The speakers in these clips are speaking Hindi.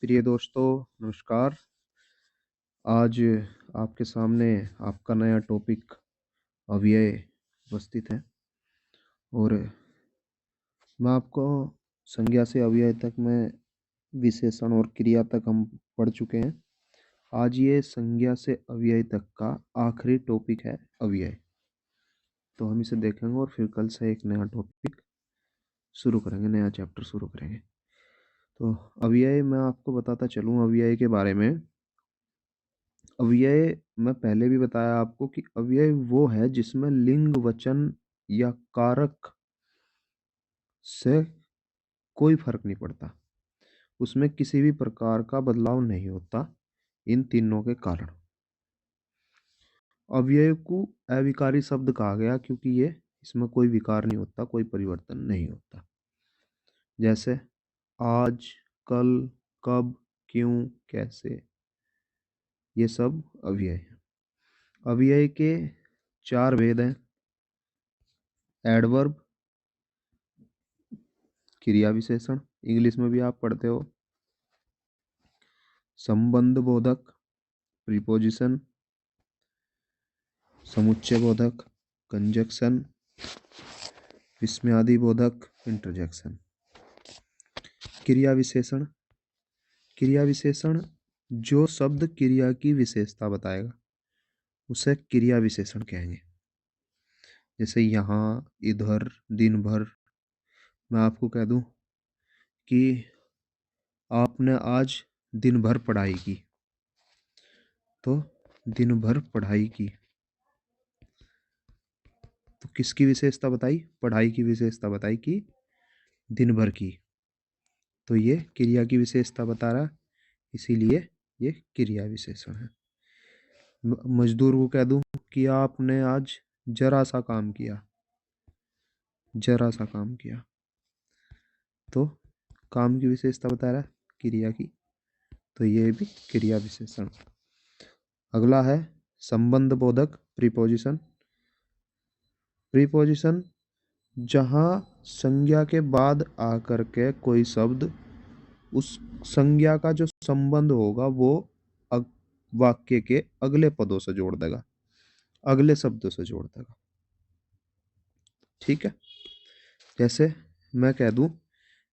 प्रिय दोस्तों, नमस्कार। आज आपके सामने आपका नया टॉपिक अव्यय उपस्थित है और मैं आपको संज्ञा से अव्यय तक में विशेषण और क्रिया तक हम पढ़ चुके हैं। आज ये संज्ञा से अव्यय तक का आखिरी टॉपिक है अव्यय। तो हम इसे देखेंगे और फिर कल से एक नया टॉपिक शुरू करेंगे, नया चैप्टर शुरू करेंगे। तो अव्यय मैं आपको बताता चलूँ अव्यय के बारे में। अव्यय मैं पहले भी बताया आपको कि अव्यय वो है जिसमें लिंग, वचन या कारक से कोई फर्क नहीं पड़ता। उसमें किसी भी प्रकार का बदलाव नहीं होता इन तीनों के कारण। अव्यय को अविकारी शब्द कहा गया क्योंकि ये इसमें कोई विकार नहीं होता, कोई परिवर्तन नहीं होता। जैसे आज, कल, कब, क्यों, कैसे, ये सब अव्यय है। अव्यय के 4 भेद हैं। एडवर्ब, क्रिया विशेषण, इंग्लिश में भी आप पढ़ते हो। संबंध बोधक, प्रीपोजिशन। समुच्चय बोधक, कंजक्शन। विस्मयादि बोधक, इंटरजेक्शन। क्रिया विशेषण, क्रिया विशेषण जो शब्द क्रिया की विशेषता बताएगा उसे क्रिया विशेषण कहेंगे। जैसे यहाँ, इधर, दिन भर। मैं आपको कह दूं कि आपने आज दिन भर पढ़ाई की, तो दिन भर पढ़ाई की तो किसकी विशेषता बताई? पढ़ाई की विशेषता बताई कि दिन भर की। तो ये क्रिया की विशेषता बता रहा, इसीलिए ये क्रिया विशेषण है। मजदूर को कह दूं कि आपने आज जरा सा काम किया, जरा सा काम किया, तो काम की विशेषता बता रहा क्रिया की, तो ये भी क्रिया विशेषण। अगला है संबंध बोधक, प्रीपोजिशन। प्रीपोजिशन जहां संज्ञा के बाद आकर के कोई शब्द उस संज्ञा का जो संबंध होगा वो वाक्य के अगले पदों से जोड़ देगा, अगले शब्दों से जोड़ देगा। ठीक है। जैसे मैं कह दूं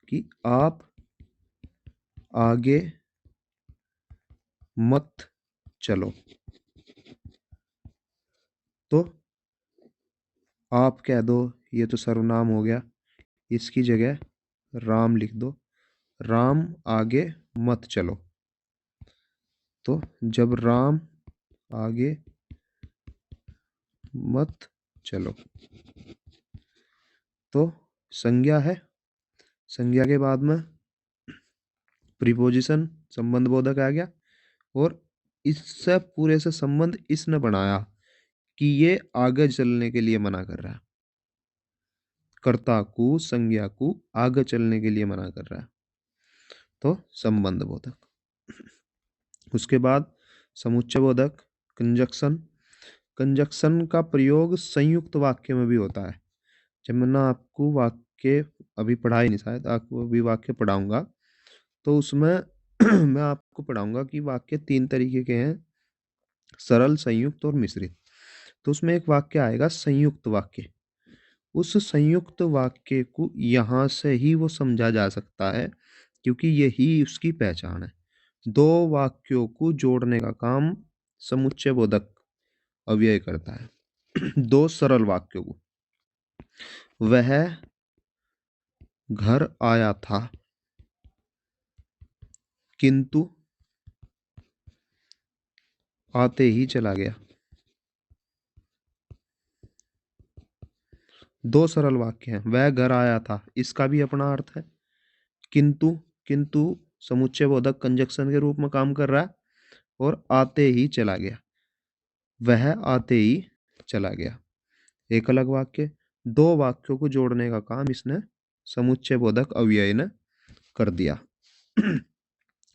कि आप आगे मत चलो, तो आप कह दो ये तो सर्वनाम हो गया, इसकी जगह राम लिख दो। राम आगे मत चलो। तो जब राम आगे मत चलो तो संज्ञा है, संज्ञा के बाद में प्रीपोजिशन, संबंध बोधक आ गया, और इससे पूरे से संबंध इसने बनाया कि ये आगे चलने के लिए मना कर रहा है, कर्ता को, संज्ञा को आगे चलने के लिए मना कर रहा है, तो संबंध बोधक। उसके बाद समुच्चय बोधक, कंजक्शन। कंजक्शन का प्रयोग संयुक्त वाक्य में भी होता है। जब मैं ना आपको वाक्य अभी पढ़ा ही नहीं, शायद आपको अभी वाक्य पढ़ाऊंगा, तो उसमें मैं आपको पढ़ाऊंगा कि वाक्य 3 तरीके के हैं, सरल, संयुक्त और मिश्रित। तो उसमें एक वाक्य आएगा संयुक्त वाक्य। उस संयुक्त वाक्य को यहाँ से ही वो समझा जा सकता है क्योंकि यही उसकी पहचान है। 2 वाक्यों को जोड़ने का काम समुच्चय बोधक अव्यय करता है। 2 सरल वाक्यों को, वह घर आया था किंतु आते ही चला गया। 2 सरल वाक्य हैं। वह घर आया था, इसका भी अपना अर्थ है। किंतु, किंतु समुच्चय बोधक कंजक्शन के रूप में काम कर रहा है, और आते ही चला गया, वह आते ही चला गया, एक अलग वाक्य। 2 वाक्यों को जोड़ने का काम इसने समुच्चय बोधक अव्यय ने कर दिया।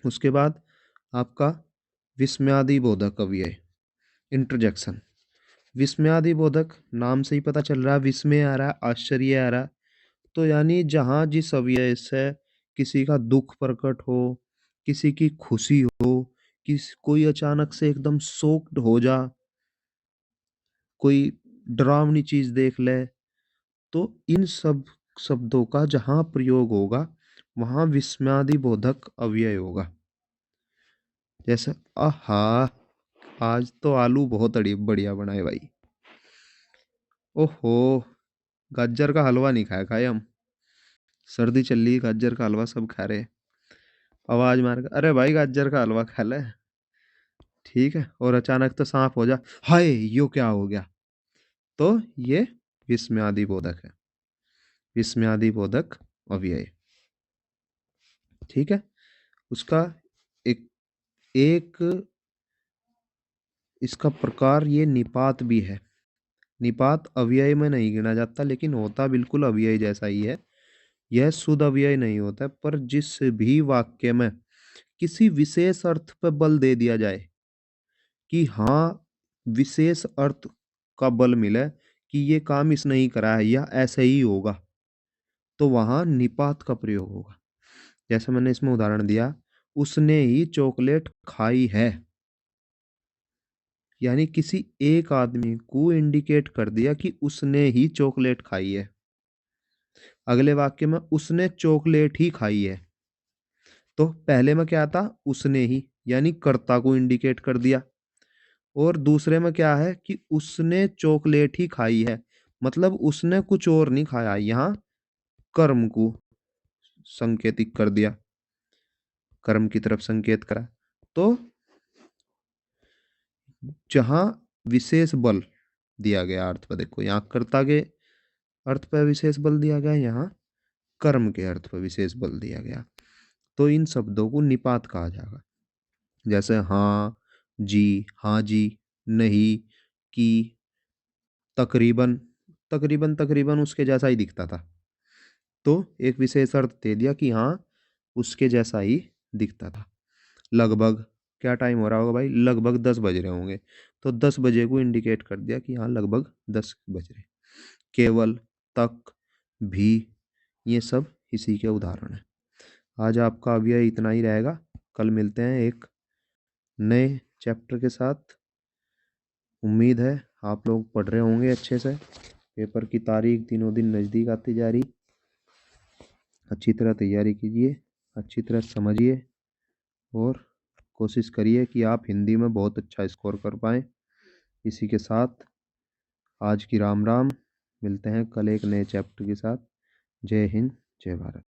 उसके बाद आपका विस्मयादि बोधक अव्यय, इंटरजेक्शन। विस्मयादि बोधक नाम से ही पता चल रहा है, विस्मय आ रहा है, आश्चर्य आ रहा है। तो यानी जहां जिस अव्यय से किसी का दुख प्रकट हो किसी की खुशी हो, कोई अचानक से एकदम शॉक्ड हो जा, कोई डरावनी चीज देख ले, तो इन सब शब्दों का जहां प्रयोग होगा वहां विस्मयादिबोधक अव्यय होगा। जैसे आहा, आज तो आलू बहुत अड़ी बढ़िया बनाए भाई। ओहो, गाजर का हलवा नहीं खाया खाए हम। सर्दी चल रही, गाजर का हलवा सब खा रहे। आवाज मार के, अरे भाई गाजर का हलवा खा ले। ठीक है, और अचानक तो सांप हो जा, हाय यो क्या हो गया, तो ये विस्मयादिबोधक है, विस्मयादिबोधक अव्यय। ठीक है। उसका एक एक इसका प्रकार ये निपात भी है। निपात अव्यय में नहीं गिना जाता, लेकिन होता बिल्कुल अव्यय जैसा ही है। यह शुद्ध अव्यय नहीं होता है, पर जिस भी वाक्य में किसी विशेष अर्थ पर बल दे दिया जाए कि हाँ, विशेष अर्थ का बल मिले कि ये काम इसने ही करा है या ऐसे ही होगा, तो वहां निपात का प्रयोग होगा। जैसे मैंने इसमें उदाहरण दिया, उसने ही चॉकलेट खाई है, यानी किसी एक आदमी को इंडिकेट कर दिया कि उसने ही चॉकलेट खाई है। अगले वाक्य में उसने चॉकलेट ही खाई है, तो पहले में क्या था, उसने ही यानी कर्ता को इंडिकेट कर दिया। और दूसरे में क्या है कि उसने चॉकलेट ही खाई है, मतलब उसने कुछ और नहीं खाया, यहाँ कर्म को संकेतिक कर दिया, कर्म की तरफ संकेत करा। तो जहां विशेष बल दिया गया अर्थ पर, देखो यहाँ कर्ता के अर्थ पर विशेष बल दिया गया, यहाँ कर्म के अर्थ पर विशेष बल दिया गया, तो इन शब्दों को निपात कहा जाएगा। जैसे हाँ जी, नहीं, कि, तकरीबन। तकरीबन तकरीबन उसके जैसा ही दिखता था, तो एक विशेष अर्थ दे दिया कि हाँ, उसके जैसा ही दिखता था। लगभग, क्या टाइम हो रहा होगा भाई, लगभग 10 बज रहे होंगे, तो 10 बजे को इंडिकेट कर दिया कि हाँ लगभग 10 बज रहे। केवल, तक, भी, ये सब इसी के उदाहरण हैं। आज आपका अव्यय इतना ही रहेगा। कल मिलते हैं एक नए चैप्टर के साथ। उम्मीद है आप लोग पढ़ रहे होंगे अच्छे से। पेपर की तारीख दिनों दिन नज़दीक आती जा रही। अच्छी तरह तैयारी कीजिए, अच्छी तरह समझिए, और कोशिश करिए कि आप हिंदी में बहुत अच्छा स्कोर कर पाएँ। इसी के साथ आज की राम राम। मिलते हैं कल एक नए चैप्टर के साथ। जय हिंद, जय भारत।